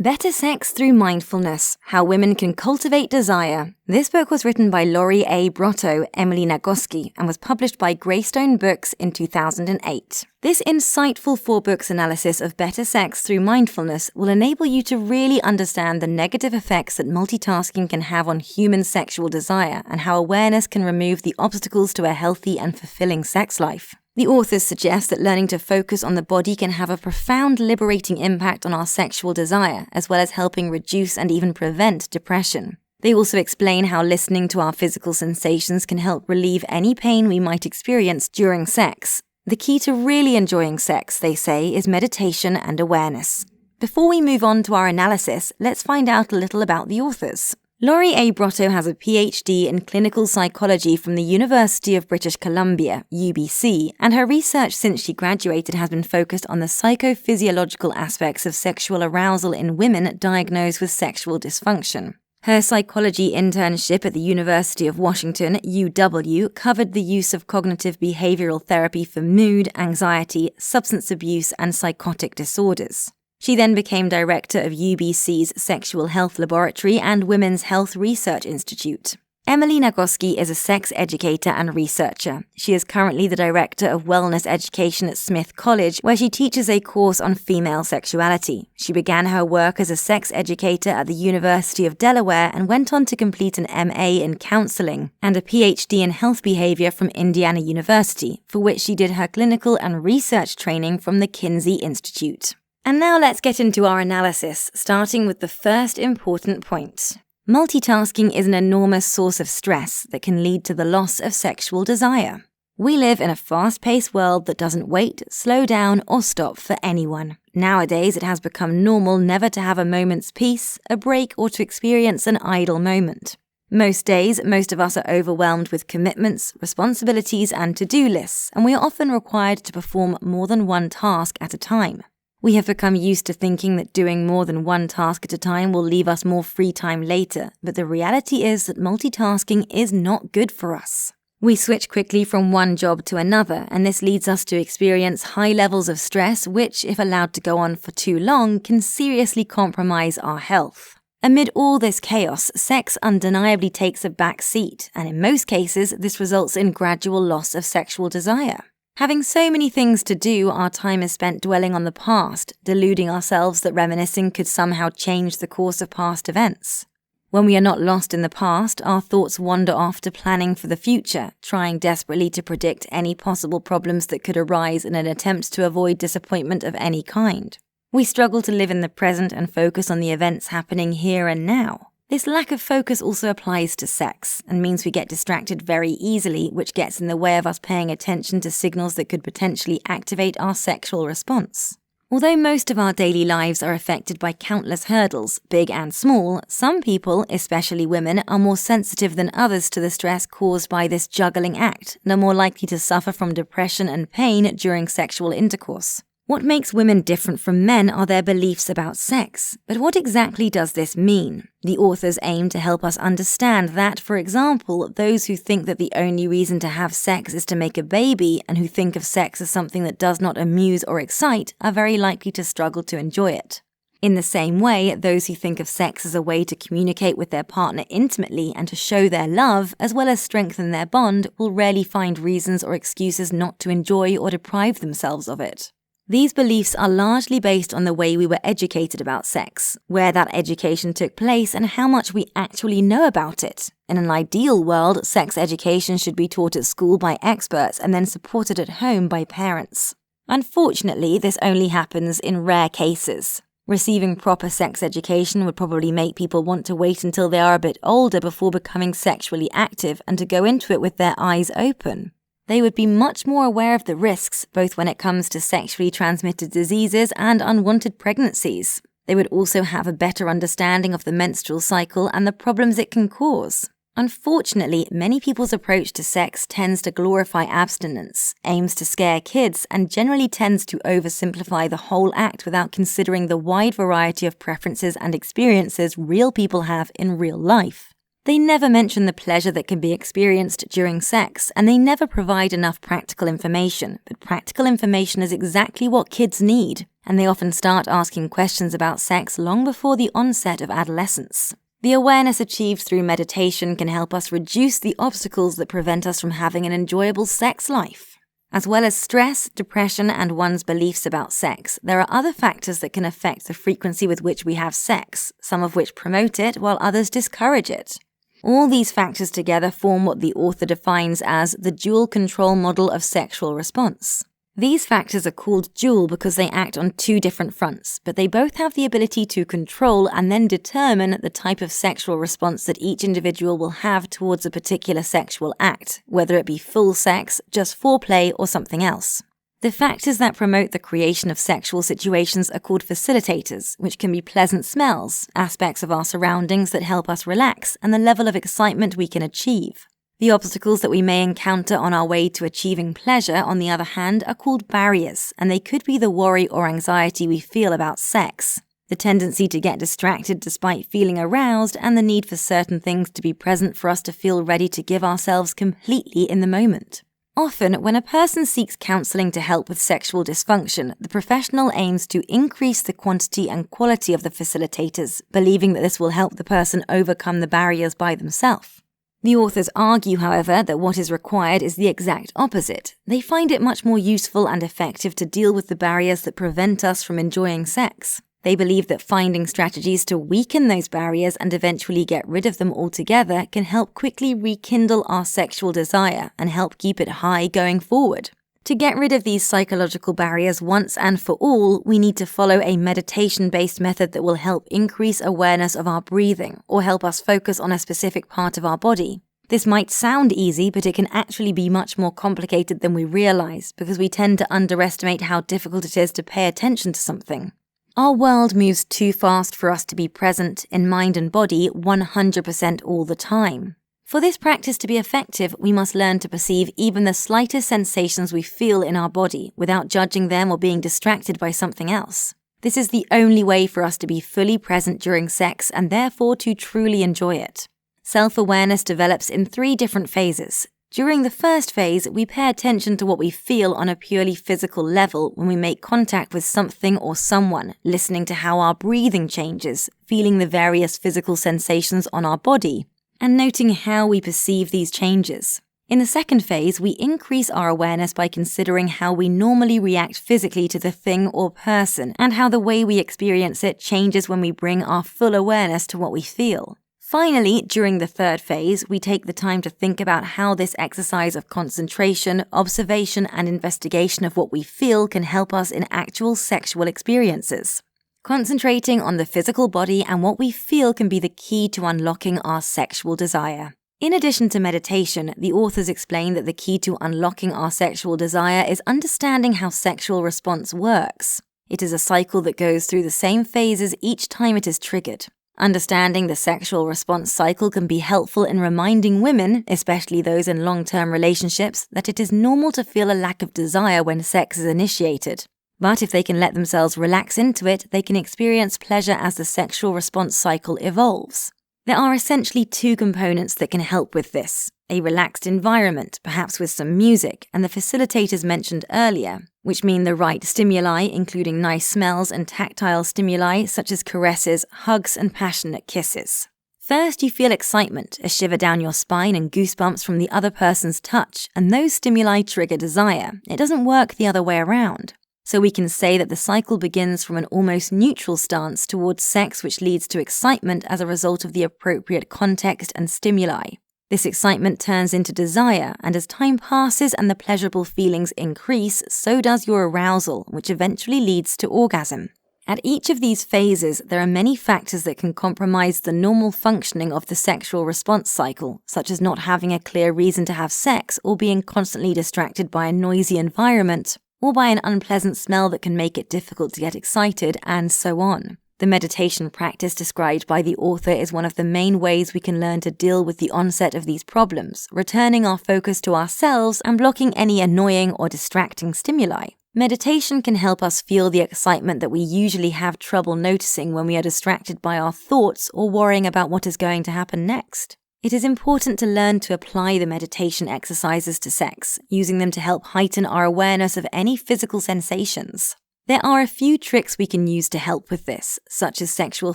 Better Sex Through Mindfulness, How Women Can Cultivate Desire. This book was written by Lori A. Brotto, Emily Nagoski, and was published by Greystone Books in 2008. This insightful 4-book analysis of better sex through mindfulness will enable you to really understand the negative effects that multitasking can have on human sexual desire and how awareness can remove the obstacles to a healthy and fulfilling sex life. The authors suggest that learning to focus on the body can have a profound liberating impact on our sexual desire, as well as helping reduce and even prevent depression. They also explain how listening to our physical sensations can help relieve any pain we might experience during sex. The key to really enjoying sex, they say, is meditation and awareness. Before we move on to our analysis, let's find out a little about the authors. Lori A. Brotto has a PhD in clinical psychology from the University of British Columbia, UBC, and her research since she graduated has been focused on the psychophysiological aspects of sexual arousal in women diagnosed with sexual dysfunction. Her psychology internship at the University of Washington, UW, covered the use of cognitive behavioral therapy for mood, anxiety, substance abuse, and psychotic disorders. She then became director of UBC's Sexual Health Laboratory and Women's Health Research Institute. Emily Nagoski is a sex educator and researcher. She is currently the director of wellness education at Smith College, where she teaches a course on female sexuality. She began her work as a sex educator at the University of Delaware and went on to complete an MA in counseling and a PhD in health behavior from Indiana University, for which she did her clinical and research training from the Kinsey Institute. And now let's get into our analysis, starting with the first important point. Multitasking is an enormous source of stress that can lead to the loss of sexual desire. We live in a fast-paced world that doesn't wait, slow down, or stop for anyone. Nowadays, it has become normal never to have a moment's peace, a break, or to experience an idle moment. Most days, most of us are overwhelmed with commitments, responsibilities, and to-do lists, and we are often required to perform more than one task at a time. We have become used to thinking that doing more than one task at a time will leave us more free time later, but the reality is that multitasking is not good for us. We switch quickly from one job to another, and this leads us to experience high levels of stress which, if allowed to go on for too long, can seriously compromise our health. Amid all this chaos, sex undeniably takes a back seat, and in most cases, this results in gradual loss of sexual desire. Having so many things to do, our time is spent dwelling on the past, deluding ourselves that reminiscing could somehow change the course of past events. When we are not lost in the past, our thoughts wander off to planning for the future, trying desperately to predict any possible problems that could arise in an attempt to avoid disappointment of any kind. We struggle to live in the present and focus on the events happening here and now. This lack of focus also applies to sex and means we get distracted very easily, which gets in the way of us paying attention to signals that could potentially activate our sexual response. Although most of our daily lives are affected by countless hurdles, big and small, some people, especially women, are more sensitive than others to the stress caused by this juggling act and are more likely to suffer from depression and pain during sexual intercourse. What makes women different from men are their beliefs about sex. But what exactly does this mean? The authors aim to help us understand that, for example, those who think that the only reason to have sex is to make a baby and who think of sex as something that does not amuse or excite are very likely to struggle to enjoy it. In the same way, those who think of sex as a way to communicate with their partner intimately and to show their love, as well as strengthen their bond, will rarely find reasons or excuses not to enjoy or deprive themselves of it. These beliefs are largely based on the way we were educated about sex, where that education took place, and how much we actually know about it. In an ideal world, sex education should be taught at school by experts and then supported at home by parents. Unfortunately, this only happens in rare cases. Receiving proper sex education would probably make people want to wait until they are a bit older before becoming sexually active and to go into it with their eyes open. They would be much more aware of the risks, both when it comes to sexually transmitted diseases and unwanted pregnancies. They would also have a better understanding of the menstrual cycle and the problems it can cause. Unfortunately, many people's approach to sex tends to glorify abstinence, aims to scare kids, and generally tends to oversimplify the whole act without considering the wide variety of preferences and experiences real people have in real life. They never mention the pleasure that can be experienced during sex, and they never provide enough practical information, but practical information is exactly what kids need. and they often start asking questions about sex long before the onset of adolescence. The awareness achieved through meditation can help us reduce the obstacles that prevent us from having an enjoyable sex life. As well as stress, depression, and one's beliefs about sex, there are other factors that can affect the frequency with which we have sex, some of which promote it while others discourage it. All these factors together form what the author defines as the dual control model of sexual response. These factors are called dual because they act on two different fronts, but they both have the ability to control and then determine the type of sexual response that each individual will have towards a particular sexual act, whether it be full sex, just foreplay, or something else. The factors that promote the creation of sexual situations are called facilitators, which can be pleasant smells, aspects of our surroundings that help us relax, and the level of excitement we can achieve. The obstacles that we may encounter on our way to achieving pleasure, on the other hand, are called barriers, and they could be the worry or anxiety we feel about sex, the tendency to get distracted despite feeling aroused, and the need for certain things to be present for us to feel ready to give ourselves completely in the moment. Often, when a person seeks counseling to help with sexual dysfunction, the professional aims to increase the quantity and quality of the facilitators, believing that this will help the person overcome the barriers by themselves. The authors argue, however, that what is required is the exact opposite. They find it much more useful and effective to deal with the barriers that prevent us from enjoying sex. They believe that finding strategies to weaken those barriers and eventually get rid of them altogether can help quickly rekindle our sexual desire and help keep it high going forward. To get rid of these psychological barriers once and for all, we need to follow a meditation-based method that will help increase awareness of our breathing or help us focus on a specific part of our body. This might sound easy, but it can actually be much more complicated than we realize because we tend to underestimate how difficult it is to pay attention to something. Our world moves too fast for us to be present in mind and body 100% all the time. For this practice to be effective, we must learn to perceive even the slightest sensations we feel in our body without judging them or being distracted by something else. This is the only way for us to be fully present during sex and therefore to truly enjoy it. Self-awareness develops in 3 different phases. During the first phase, we pay attention to what we feel on a purely physical level when we make contact with something or someone, listening to how our breathing changes, feeling the various physical sensations on our body, and noting how we perceive these changes. In the second phase, we increase our awareness by considering how we normally react physically to the thing or person, and how the way we experience it changes when we bring our full awareness to what we feel. Finally, during the third phase, we take the time to think about how this exercise of concentration, observation, and investigation of what we feel can help us in actual sexual experiences. Concentrating on the physical body and what we feel can be the key to unlocking our sexual desire. In addition to meditation, the authors explain that the key to unlocking our sexual desire is understanding how sexual response works. It is a cycle that goes through the same phases each time it is triggered. Understanding the sexual response cycle can be helpful in reminding women, especially those in long-term relationships, that it is normal to feel a lack of desire when sex is initiated. But if they can let themselves relax into it, they can experience pleasure as the sexual response cycle evolves. There are essentially 2 components that can help with this: a relaxed environment, perhaps with some music, and the facilitators mentioned earlier, which mean the right stimuli, including nice smells and tactile stimuli such as caresses, hugs, and passionate kisses. First, you feel excitement, a shiver down your spine and goosebumps from the other person's touch, and those stimuli trigger desire. It doesn't work the other way around. So we can say that the cycle begins from an almost neutral stance towards sex, which leads to excitement as a result of the appropriate context and stimuli. This excitement turns into desire, and as time passes and the pleasurable feelings increase, so does your arousal, which eventually leads to orgasm. At each of these phases, there are many factors that can compromise the normal functioning of the sexual response cycle, such as not having a clear reason to have sex or being constantly distracted by a noisy environment, or by an unpleasant smell that can make it difficult to get excited, and so on. The meditation practice described by the author is one of the main ways we can learn to deal with the onset of these problems, returning our focus to ourselves and blocking any annoying or distracting stimuli. Meditation can help us feel the excitement that we usually have trouble noticing when we are distracted by our thoughts or worrying about what is going to happen next. It is important to learn to apply the meditation exercises to sex, using them to help heighten our awareness of any physical sensations. There are a few tricks we can use to help with this, such as sexual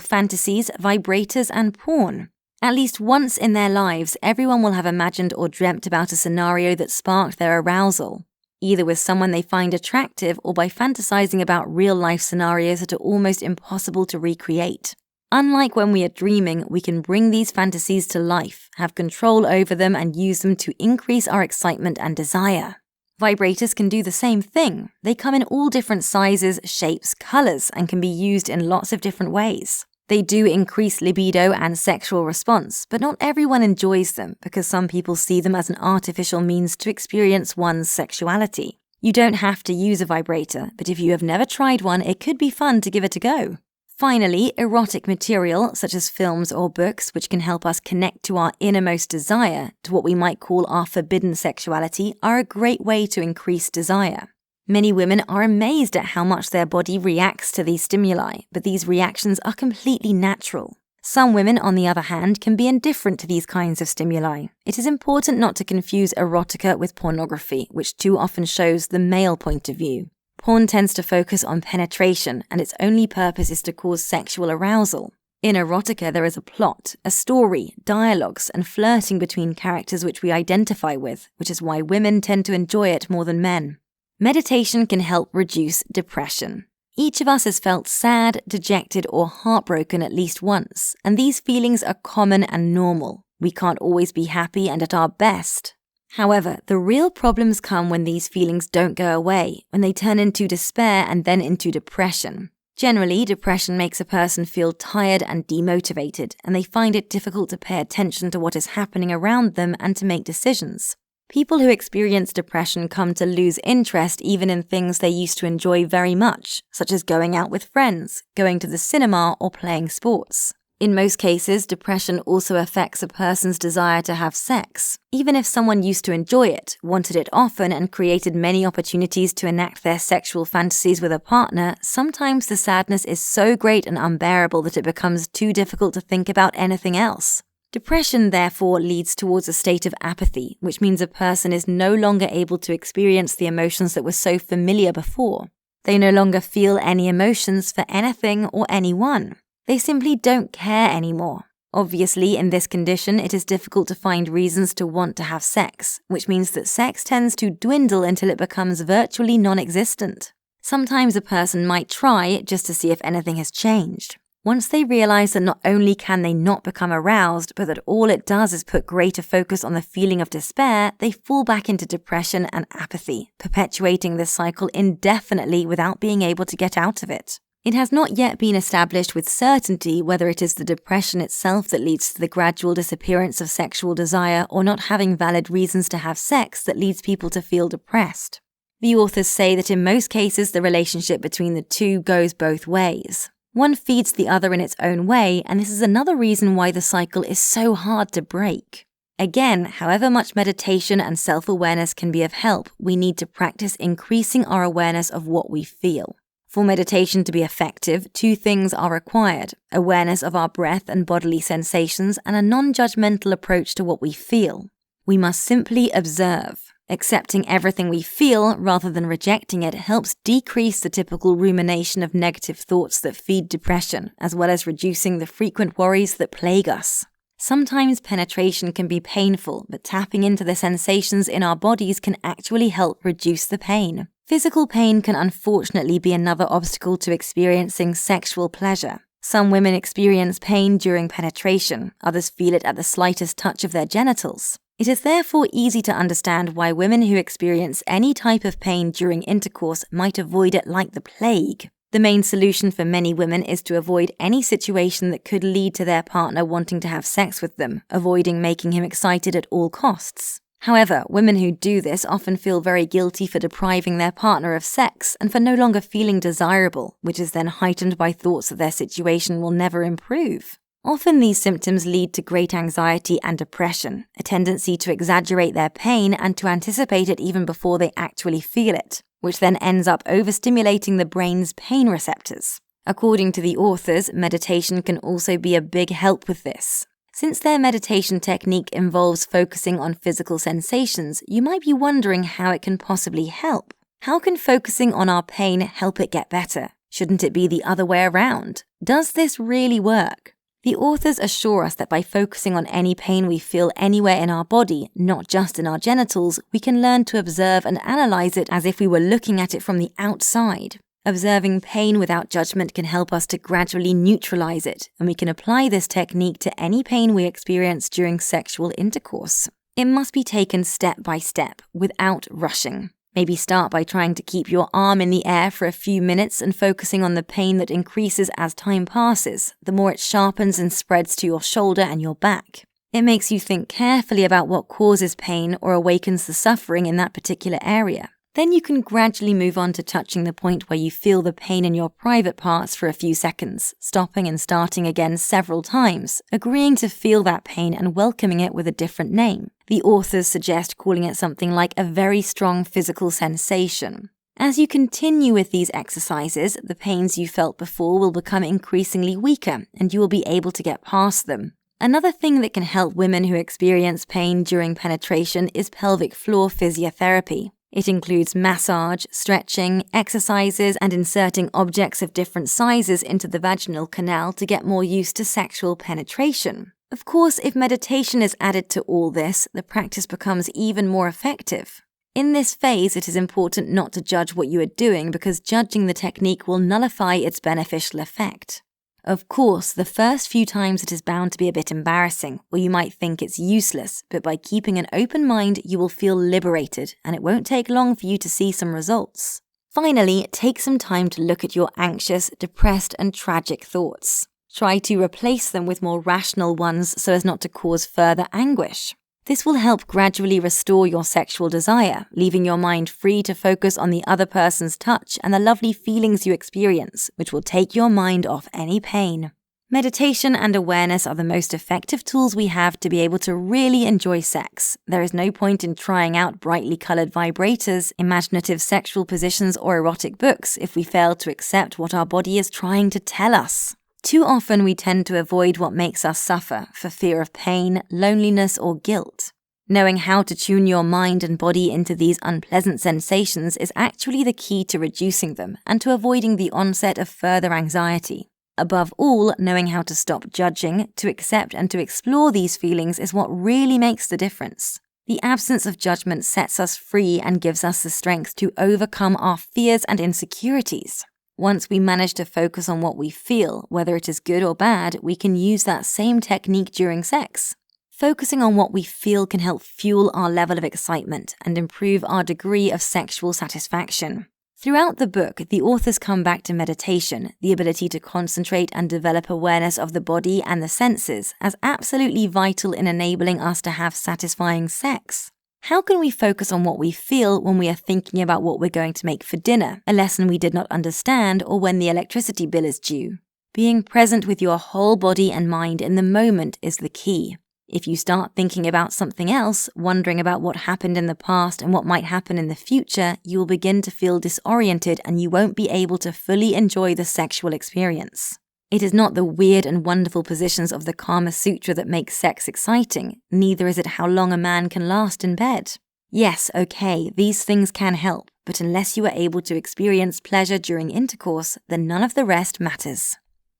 fantasies, vibrators, and porn. At least once in their lives, everyone will have imagined or dreamt about a scenario that sparked their arousal, either with someone they find attractive or by fantasizing about real-life scenarios that are almost impossible to recreate. Unlike when we are dreaming, we can bring these fantasies to life, have control over them, and use them to increase our excitement and desire. Vibrators can do the same thing. They come in all different sizes, shapes, colors, and can be used in lots of different ways. They do increase libido and sexual response, but not everyone enjoys them because some people see them as an artificial means to experience one's sexuality. You don't have to use a vibrator, but if you have never tried one, it could be fun to give it a go. Finally, erotic material, such as films or books, which can help us connect to our innermost desire, to what we might call our forbidden sexuality, are a great way to increase desire. Many women are amazed at how much their body reacts to these stimuli, but these reactions are completely natural. Some women, on the other hand, can be indifferent to these kinds of stimuli. It is important not to confuse erotica with pornography, which too often shows the male point of view. Porn tends to focus on penetration, and its only purpose is to cause sexual arousal. In erotica, there is a plot, a story, dialogues, and flirting between characters which we identify with, which is why women tend to enjoy it more than men. Meditation can help reduce depression. Each of us has felt sad, dejected, or heartbroken at least once, and these feelings are common and normal. We can't always be happy and at our best. However, the real problems come when these feelings don't go away, when they turn into despair and then into depression. Generally, depression makes a person feel tired and demotivated, and they find it difficult to pay attention to what is happening around them and to make decisions. People who experience depression come to lose interest even in things they used to enjoy very much, such as going out with friends, going to the cinema, or playing sports. In most cases, depression also affects a person's desire to have sex. Even if someone used to enjoy it, wanted it often, and created many opportunities to enact their sexual fantasies with a partner, sometimes the sadness is so great and unbearable that it becomes too difficult to think about anything else. Depression, therefore, leads towards a state of apathy, which means a person is no longer able to experience the emotions that were so familiar before. They no longer feel any emotions for anything or anyone. They simply don't care anymore. Obviously, in this condition, it is difficult to find reasons to want to have sex, which means that sex tends to dwindle until it becomes virtually non-existent. Sometimes a person might try just to see if anything has changed. Once they realize that not only can they not become aroused, but that all it does is put greater focus on the feeling of despair, they fall back into depression and apathy, perpetuating this cycle indefinitely without being able to get out of it. It has not yet been established with certainty whether it is the depression itself that leads to the gradual disappearance of sexual desire or not having valid reasons to have sex that leads people to feel depressed. The authors say that in most cases the relationship between the two goes both ways. One feeds the other in its own way, and this is another reason why the cycle is so hard to break. Again, however much meditation and self-awareness can be of help, we need to practice increasing our awareness of what we feel. For meditation to be effective, two things are required: awareness of our breath and bodily sensations, and a non-judgmental approach to what we feel. We must simply observe. Accepting everything we feel rather than rejecting it helps decrease the typical rumination of negative thoughts that feed depression, as well as reducing the frequent worries that plague us. Sometimes penetration can be painful, but tapping into the sensations in our bodies can actually help reduce the pain. Physical pain can unfortunately be another obstacle to experiencing sexual pleasure. Some women experience pain during penetration, others feel it at the slightest touch of their genitals. It is therefore easy to understand why women who experience any type of pain during intercourse might avoid it like the plague. The main solution for many women is to avoid any situation that could lead to their partner wanting to have sex with them, avoiding making him excited at all costs. However, women who do this often feel very guilty for depriving their partner of sex and for no longer feeling desirable, which is then heightened by thoughts that their situation will never improve. Often these symptoms lead to great anxiety and depression, a tendency to exaggerate their pain and to anticipate it even before they actually feel it, which then ends up overstimulating the brain's pain receptors. According to the authors, meditation can also be a big help with this. Since their meditation technique involves focusing on physical sensations, you might be wondering how it can possibly help. How can focusing on our pain help it get better? Shouldn't it be the other way around? Does this really work? The authors assure us that by focusing on any pain we feel anywhere in our body, not just in our genitals, we can learn to observe and analyze it as if we were looking at it from the outside. Observing pain without judgment can help us to gradually neutralize it, and we can apply this technique to any pain we experience during sexual intercourse. It must be taken step by step, without rushing. Maybe start by trying to keep your arm in the air for a few minutes and focusing on the pain that increases as time passes, the more it sharpens and spreads to your shoulder and your back. It makes you think carefully about what causes pain or awakens the suffering in that particular area. Then you can gradually move on to touching the point where you feel the pain in your private parts for a few seconds, stopping and starting again several times, agreeing to feel that pain and welcoming it with a different name. The authors suggest calling it something like a very strong physical sensation. As you continue with these exercises, the pains you felt before will become increasingly weaker and you will be able to get past them. Another thing that can help women who experience pain during penetration is pelvic floor physiotherapy. It includes massage, stretching, exercises, and inserting objects of different sizes into the vaginal canal to get more used to sexual penetration. Of course, if meditation is added to all this, the practice becomes even more effective. In this phase, it is important not to judge what you are doing because judging the technique will nullify its beneficial effect. Of course, the first few times it is bound to be a bit embarrassing, or you might think it's useless, but by keeping an open mind, you will feel liberated, and it won't take long for you to see some results. Finally, take some time to look at your anxious, depressed, and tragic thoughts. Try to replace them with more rational ones so as not to cause further anguish. This will help gradually restore your sexual desire, leaving your mind free to focus on the other person's touch and the lovely feelings you experience, which will take your mind off any pain. Meditation and awareness are the most effective tools we have to be able to really enjoy sex. There is no point in trying out brightly colored vibrators, imaginative sexual positions, or erotic books if we fail to accept what our body is trying to tell us. Too often we tend to avoid what makes us suffer for fear of pain, loneliness, or guilt. Knowing how to tune your mind and body into these unpleasant sensations is actually the key to reducing them and to avoiding the onset of further anxiety. Above all, knowing how to stop judging, to accept and to explore these feelings is what really makes the difference. The absence of judgment sets us free and gives us the strength to overcome our fears and insecurities. Once we manage to focus on what we feel, whether it is good or bad, we can use that same technique during sex. Focusing on what we feel can help fuel our level of excitement and improve our degree of sexual satisfaction. Throughout the book, the authors come back to meditation, the ability to concentrate and develop awareness of the body and the senses, as absolutely vital in enabling us to have satisfying sex. How can we focus on what we feel when we are thinking about what we're going to make for dinner, a lesson we did not understand, or when the electricity bill is due? Being present with your whole body and mind in the moment is the key. If you start thinking about something else, wondering about what happened in the past and what might happen in the future, you will begin to feel disoriented and you won't be able to fully enjoy the sexual experience. It is not the weird and wonderful positions of the Kama Sutra that make sex exciting, neither is it how long a man can last in bed. Yes, okay, these things can help, but unless you are able to experience pleasure during intercourse, then none of the rest matters.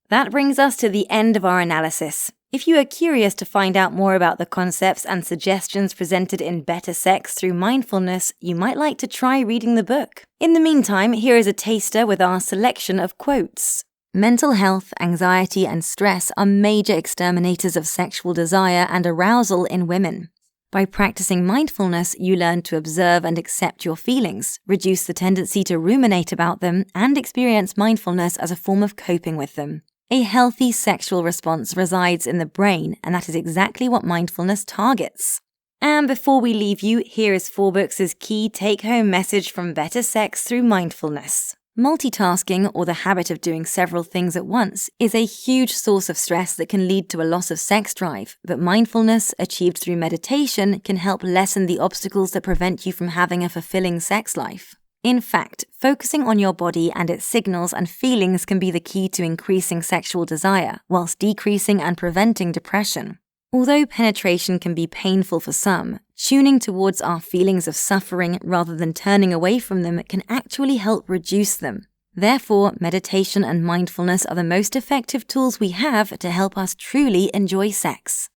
That brings us to the end of our analysis. If you are curious to find out more about the concepts and suggestions presented in Better Sex Through Mindfulness, you might like to try reading the book. In the meantime, here is a taster with our selection of quotes. Mental health, anxiety, and stress are major exterminators of sexual desire and arousal in women. By practicing mindfulness, you learn to observe and accept your feelings, reduce the tendency to ruminate about them, and experience mindfulness as a form of coping with them. A healthy sexual response resides in the brain, and that is exactly what mindfulness targets. And before we leave you, here is 4books' key take-home message from Better Sex Through Mindfulness. Multitasking, or the habit of doing several things at once, is a huge source of stress that can lead to a loss of sex drive, but mindfulness, achieved through meditation, can help lessen the obstacles that prevent you from having a fulfilling sex life. In fact, focusing on your body and its signals and feelings can be the key to increasing sexual desire, whilst decreasing and preventing depression. Although penetration can be painful for some, tuning towards our feelings of suffering rather than turning away from them can actually help reduce them. Therefore, meditation and mindfulness are the most effective tools we have to help us truly enjoy sex.